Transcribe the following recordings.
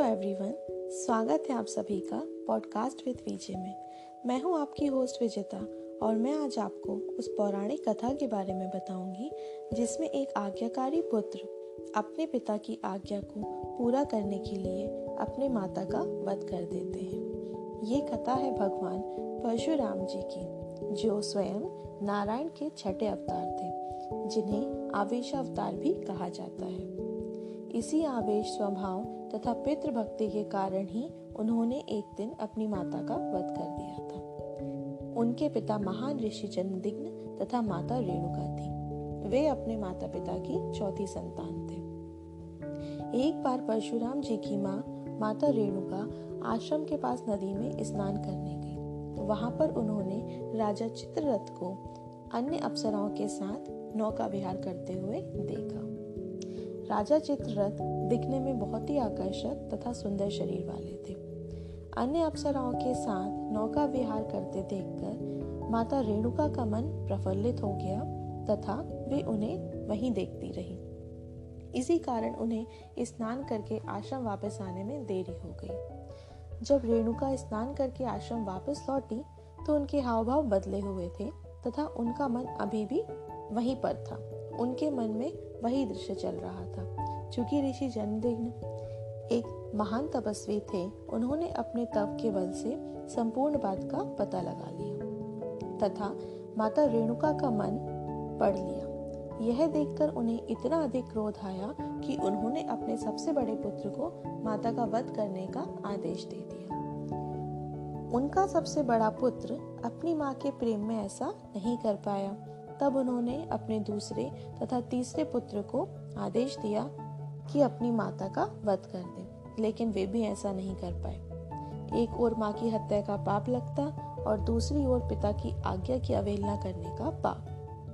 Everyone, स्वागत है आप सभी का पॉडकास्ट विद विजय में। मैं हूं आपकी होस्ट विजेता और मैं आज आपको उस पौराणिक कथा के बारे में बताऊंगी जिसमें एक आज्ञाकारी पुत्र अपने पिता की आज्ञा को पूरा करने के लिए अपने माता का वध कर देते हैं। ये कथा है भगवान परशुराम जी की, जो स्वयं नारायण के छठे अवतार थे, जिन्हें आवेश अवतार भी कहा जाता है। इसी आवेश स्वभाव तथा पितृ भक्ति के कारण ही उन्होंने एक दिन अपनी माता का वध कर दिया था। उनके पिता महान ऋषि जमदग्नि तथा माता रेणुका थी। वे अपने माता पिता की चौथी संतान थे। एक बार परशुराम जी की माँ माता रेणुका आश्रम के पास नदी में स्नान करने गई। वहां पर उन्होंने राजा चित्ररथ को अन्य अप्सराओं के साथ नौका विहार करते हुए देखा। राजा चित्ररथ दिखने में बहुत ही आकर्षक तथा सुंदर शरीर वाले थे। अन्य अप्सराओं के साथ नौका विहार करते देखकर माता रेणुका का मन प्रफुल्लित हो गया तथा वे उन्हें वहीं देखती रही। इसी कारण उन्हें स्नान करके आश्रम वापस आने में देरी हो गई। जब रेणुका स्नान करके आश्रम वापस लौटी तो उनके हाव भाव बदले हुए थे तथा उनका मन अभी भी वहीं पर था। उनके मन में वही दृश्य चल रहा था। चूंकि ऋषि जमदग्नि एक महान तपस्वी थे, उन्होंने अपने तप के बल से संपूर्ण बात का पता लगा लिया तथा माता रेणुका का मन पढ़ लिया। यह देखकर उन्हें इतना अधिक क्रोध आया कि उन्होंने अपने सबसे बड़े पुत्र को माता का वध करने का आदेश दे दिया। उनका सबसे बड़ा पुत्र अपनी माँ के प्रेम में ऐसा नहीं कर पाया। तब उन्होंने अपने दूसरे तथा तीसरे पुत्र को आदेश दिया कि अपनी माता का वध कर दें, लेकिन वे भी ऐसा नहीं कर पाए। एक ओर माँ की हत्या का पाप लगता और दूसरी ओर पिता की आज्ञा की अवहेलना करने का पाप।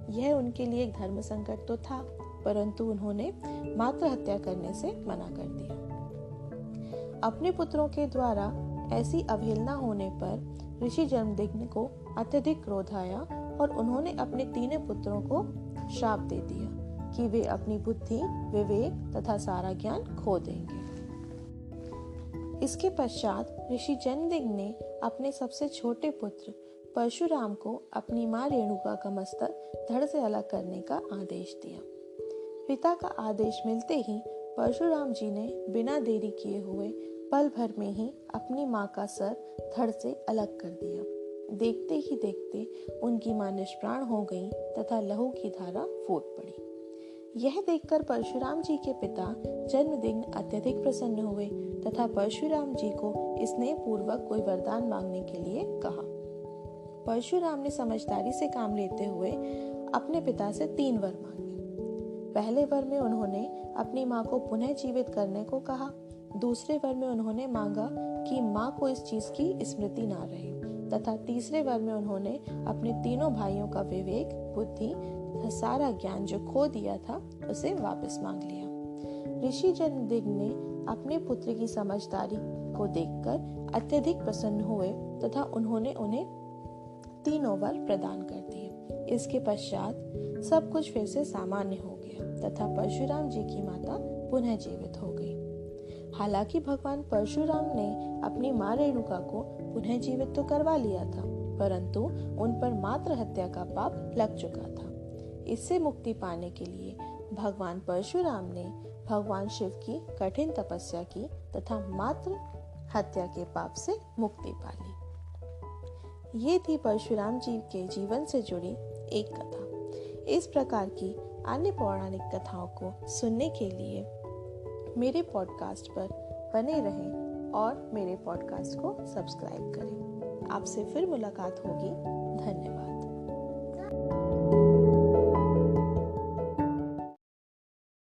यह उनके लिए एक धर्म संकट तो था, परंतु उन्होंने मात्र हत्या करने से मना कर दिया। अपने पुत्रों के द्वारा ऐसी अवहेलना होने पर ऋषि जमदग्नि को अत्यधिक क्रोध आया और उन्होंने अपने तीनों पुत्रों को श्राप दे दिया कि वे अपनी बुद्धि, विवेक तथा सारा ज्ञान खो देंगे। इसके पश्चात ऋषि जमदग्नि ने अपने सबसे छोटे पुत्र परशुराम को अपनी माँ रेणुका का मस्तक धड़ से अलग करने का आदेश दिया। पिता का आदेश मिलते ही परशुराम जी ने बिना देरी किए हुए पल भर में ही अपनी माँ का सर धड़ से अलग कर दिया। देखते ही देखते उनकी मां निष्प्राण हो गई तथा लहू की धारा फूट पड़ी। यह देखकर परशुराम जी के पिता जमदग्नि अत्यधिक प्रसन्न हुए तथा परशुराम जी को स्नेह पूर्वक कोई वरदान मांगने के लिए कहा। परशुराम ने समझदारी से काम लेते हुए अपने पिता से 3 वर मांगे। पहले वर में उन्होंने अपनी माँ को पुनः जीवित करने को कहा। दूसरे वर में उन्होंने मांगा कि माँ को इस चीज की स्मृति ना रहे तथा तीसरे वर में उन्होंने अपने तीनों भाइयों का विवेक, बुद्धि तथा सारा ज्ञान जो खो दिया था उसे वापस मांग लिया। ऋषि जमदग्नि ने अपने पुत्र की समझदारी को देखकर अत्यधिक प्रसन्न हुए तथा उन्होंने उन्हें तीनों वर प्रदान कर दिए। इसके पश्चात सब कुछ फिर से सामान्य हो गया तथा परशुराम जी की माता पुनः जीवित हो गई। हालांकि भगवान परशुराम ने अपनी माँ रेणुका को पुनः जीवित तो करवा लिया था, परंतु उन पर मात्र हत्या का पाप लग चुका था। इससे मुक्ति पाने के लिए भगवान परशुराम ने भगवान शिव की कठिन तपस्या की तथा मात्र हत्या के पाप से मुक्ति पा ली। ये थी परशुराम जी के जीवन से जुड़ी एक कथा। इस प्रकार की अन्य पौराणिक कथाओं को सुनने के लिए मेरे पॉडकास्ट पर बने रहें और मेरे पॉडकास्ट को सब्सक्राइब करें। आपसे फिर मुलाकात होगी। धन्यवाद।